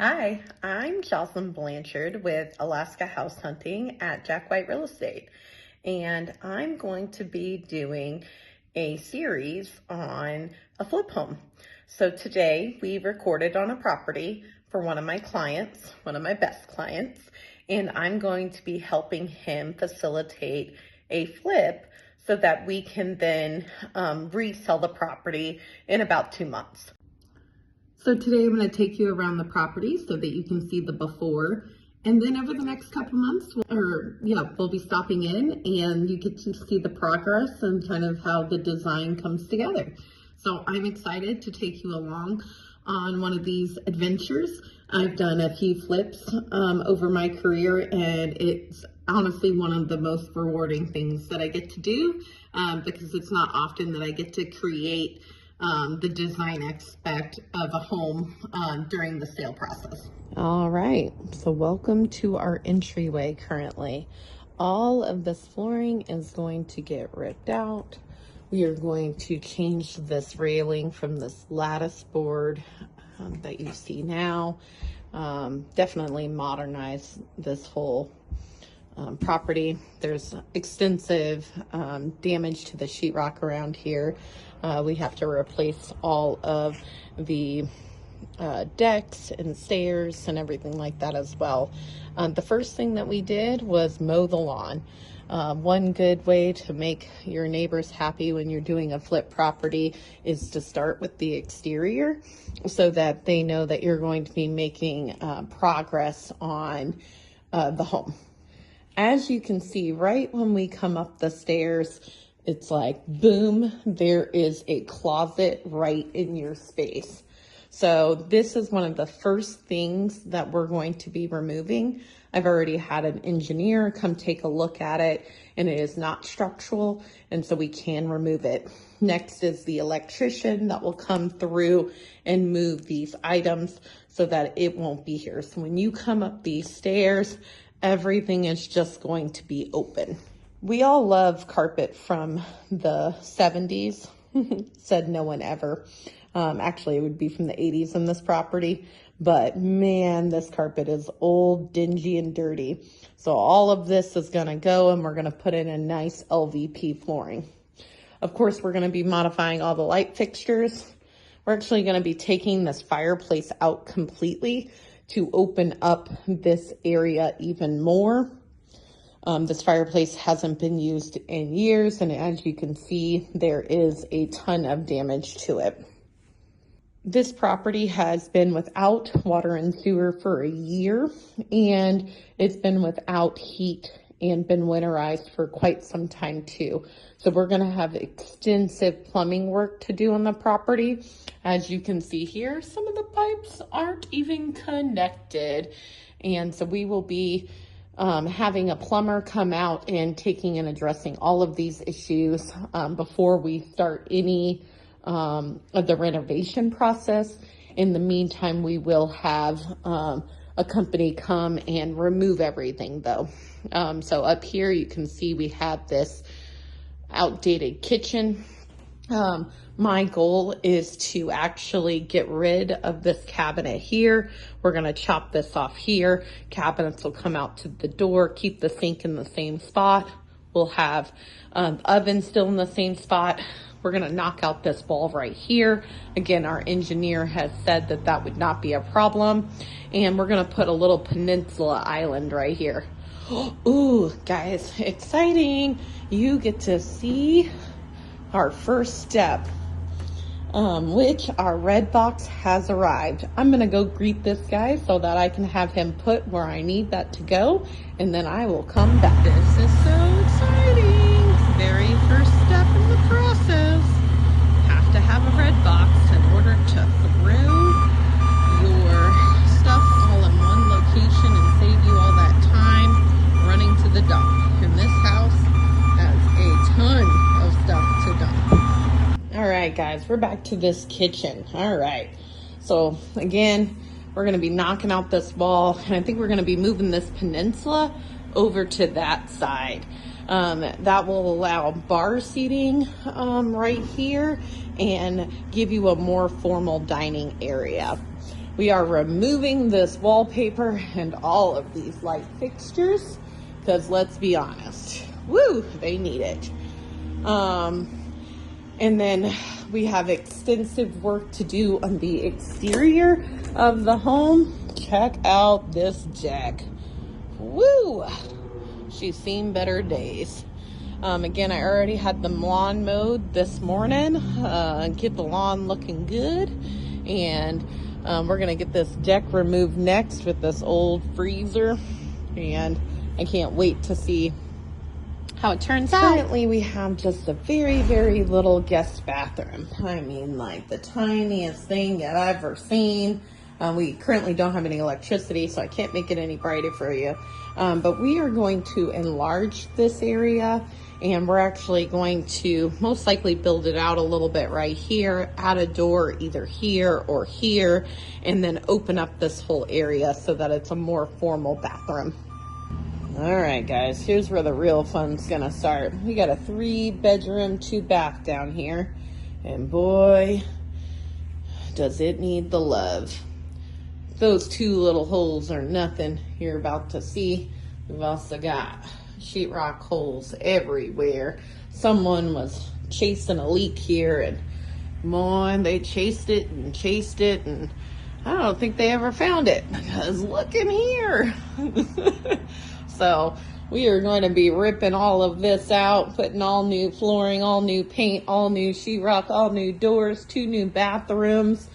Hi, I'm Jocelyn Blanchard with Alaska House Hunting at Jack White Real Estate, and I'm going to be doing a series on a flip home. So today we recorded on a property for one of my clients, one of my best clients, and I'm going to be helping him facilitate a flip so that we can then resell the property in about 2 months. So today I'm going to take you around the property so that you can see the before, and then over the next couple months, we'll be stopping in and you get to see the progress and kind of how the design comes together. So I'm excited to take you along on one of these adventures. I've done a few flips over my career, and it's honestly one of the most rewarding things that I get to do because it's not often that I get to create the design aspect of a home during the sale process. All right, so welcome to our entryway currently. All of this flooring is going to get ripped out. We are going to change this railing from this lattice board that you see now. Definitely modernize this whole property. There's extensive damage to the sheetrock around here. We have to replace all of the decks and stairs and everything like that as well. The first thing that we did was mow the lawn. One good way to make your neighbors happy when you're doing a flip property is to start with the exterior so that they know that you're going to be making progress on the home. As you can see, right when we come up the stairs, it's like, boom, there is a closet right in your space. So this is one of the first things that we're going to be removing. I've already had an engineer come take a look at it, and it is not structural, and so we can remove it. Next is the electrician that will come through and move these items so that it won't be here. So when you come up these stairs, everything is just going to be open. We all love carpet from the 70s. Said no one ever. Actually, it would be from the 80s in this property. But man, this carpet is old, dingy, and dirty. So all of this is going to go, and we're going to put in a nice LVP flooring. Of course, we're going to be modifying all the light fixtures. We're actually going to be taking this fireplace out completely to open up this area even more. This fireplace hasn't been used in years, and as you can see, there is a ton of damage to it. This property has been without water and sewer for a year, and it's been without heat and been winterized for quite some time too. So we're going to have extensive plumbing work to do on the property. As you can see here, some of the pipes aren't even connected. And so we will be having a plumber come out and taking and addressing all of these issues before we start any of the renovation process. In the meantime, we will have a company come and remove everything though. So up here you can see we have this outdated kitchen. My goal is to actually get rid of this cabinet here. We're going to chop this off here. Cabinets will come out to the door, keep the sink in the same spot. We'll have oven still in the same spot. We're going to knock out this wall right here. Again, our engineer has said that that would not be a problem. And we're going to put a little peninsula island right here. Ooh, guys, exciting. You get to see our first step, which our red box has arrived. I'm going to go greet this guy so that I can have him put where I need that to go. And then I will come back. This is so exciting. Very first step in the process. Have to have a red box in order to throw your stuff all in one location and save you all that time running to the dump. And this house has a ton of stuff to dump. All right, guys, we're back to this kitchen. All right. So again, we're going to be knocking out this wall, and I think we're going to be moving this peninsula over to that side. That will allow bar seating right here and give you a more formal dining area. We are removing this wallpaper and all of these light fixtures because let's be honest, woo, they need it. And then we have extensive work to do on the exterior of the home. Check out this Jack. Woo! She's seen better days. Again, I already had the lawn mowed this morning. Get the lawn looking good. And we're going to get this deck removed next with this old freezer. And I can't wait to see how it turns out. Currently, we have just a very, very little guest bathroom. I mean, like the tiniest thing that I've ever seen. We currently don't have any electricity, so I can't make it any brighter for you. But we are going to enlarge this area, and we're actually going to most likely build it out a little bit right here, add a door either here or here, and then open up this whole area so that it's a more formal bathroom. All right, guys, here's where the real fun's gonna start. We got a 3-bedroom, 2-bath down here, and boy, does it need the love. Those 2 little holes are nothing you're about to see. We've also got sheetrock holes everywhere. Someone was chasing a leak here, and boy, they chased it, and I don't think they ever found it, because look in here. So we are going to be ripping all of this out, putting all new flooring, all new paint, all new sheetrock, all new doors, 2 new bathrooms.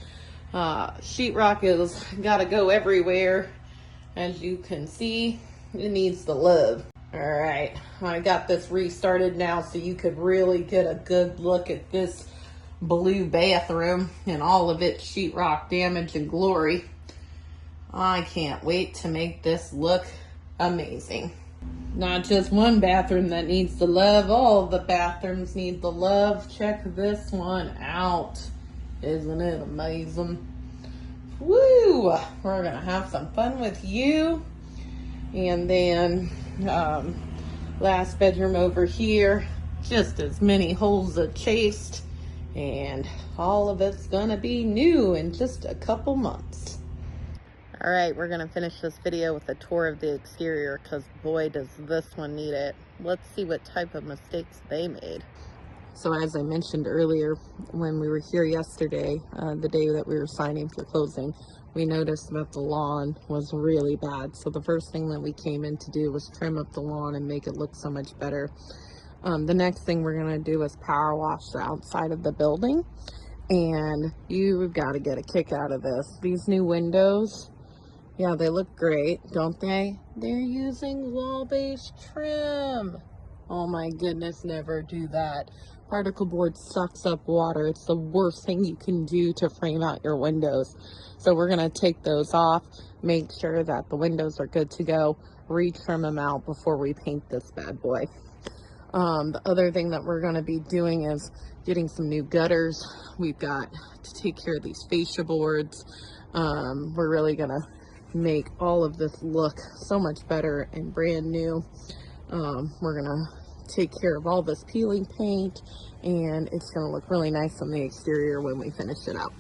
Sheetrock is got to go everywhere. As you can see, it needs the love. All right, I got this restarted now so you could really get a good look at this blue bathroom and all of its sheetrock damage and glory. I can't wait to make this look amazing. Not just one bathroom that needs the love, all the bathrooms need the love. Check this one out. Isn't it amazing? Woo! We're gonna have some fun with you. And then last bedroom over here, just as many holes are chased, and all of it's gonna be new in just a couple months. All right, we're gonna finish this video with a tour of the exterior because boy, does this one need it. Let's see what type of mistakes they made. So as I mentioned earlier, when we were here yesterday, the day that we were signing for closing, we noticed that the lawn was really bad. So the first thing that we came in to do was trim up the lawn and make it look so much better. The next thing we're gonna do is power wash the outside of the building. And you've got to get a kick out of this. These new windows, yeah, they look great, don't they? They're using wall-based trim. Oh my goodness, never do that. Particle board sucks up water. It's the worst thing you can do to frame out your windows. So we're gonna take those off, make sure that the windows are good to go, re-trim them out before we paint this bad boy. The other thing that we're gonna be doing is getting some new gutters. We've got to take care of these fascia boards. We're really gonna make all of this look so much better and brand new. We're gonna take care of all this peeling paint, and it's gonna look really nice on the exterior when we finish it up.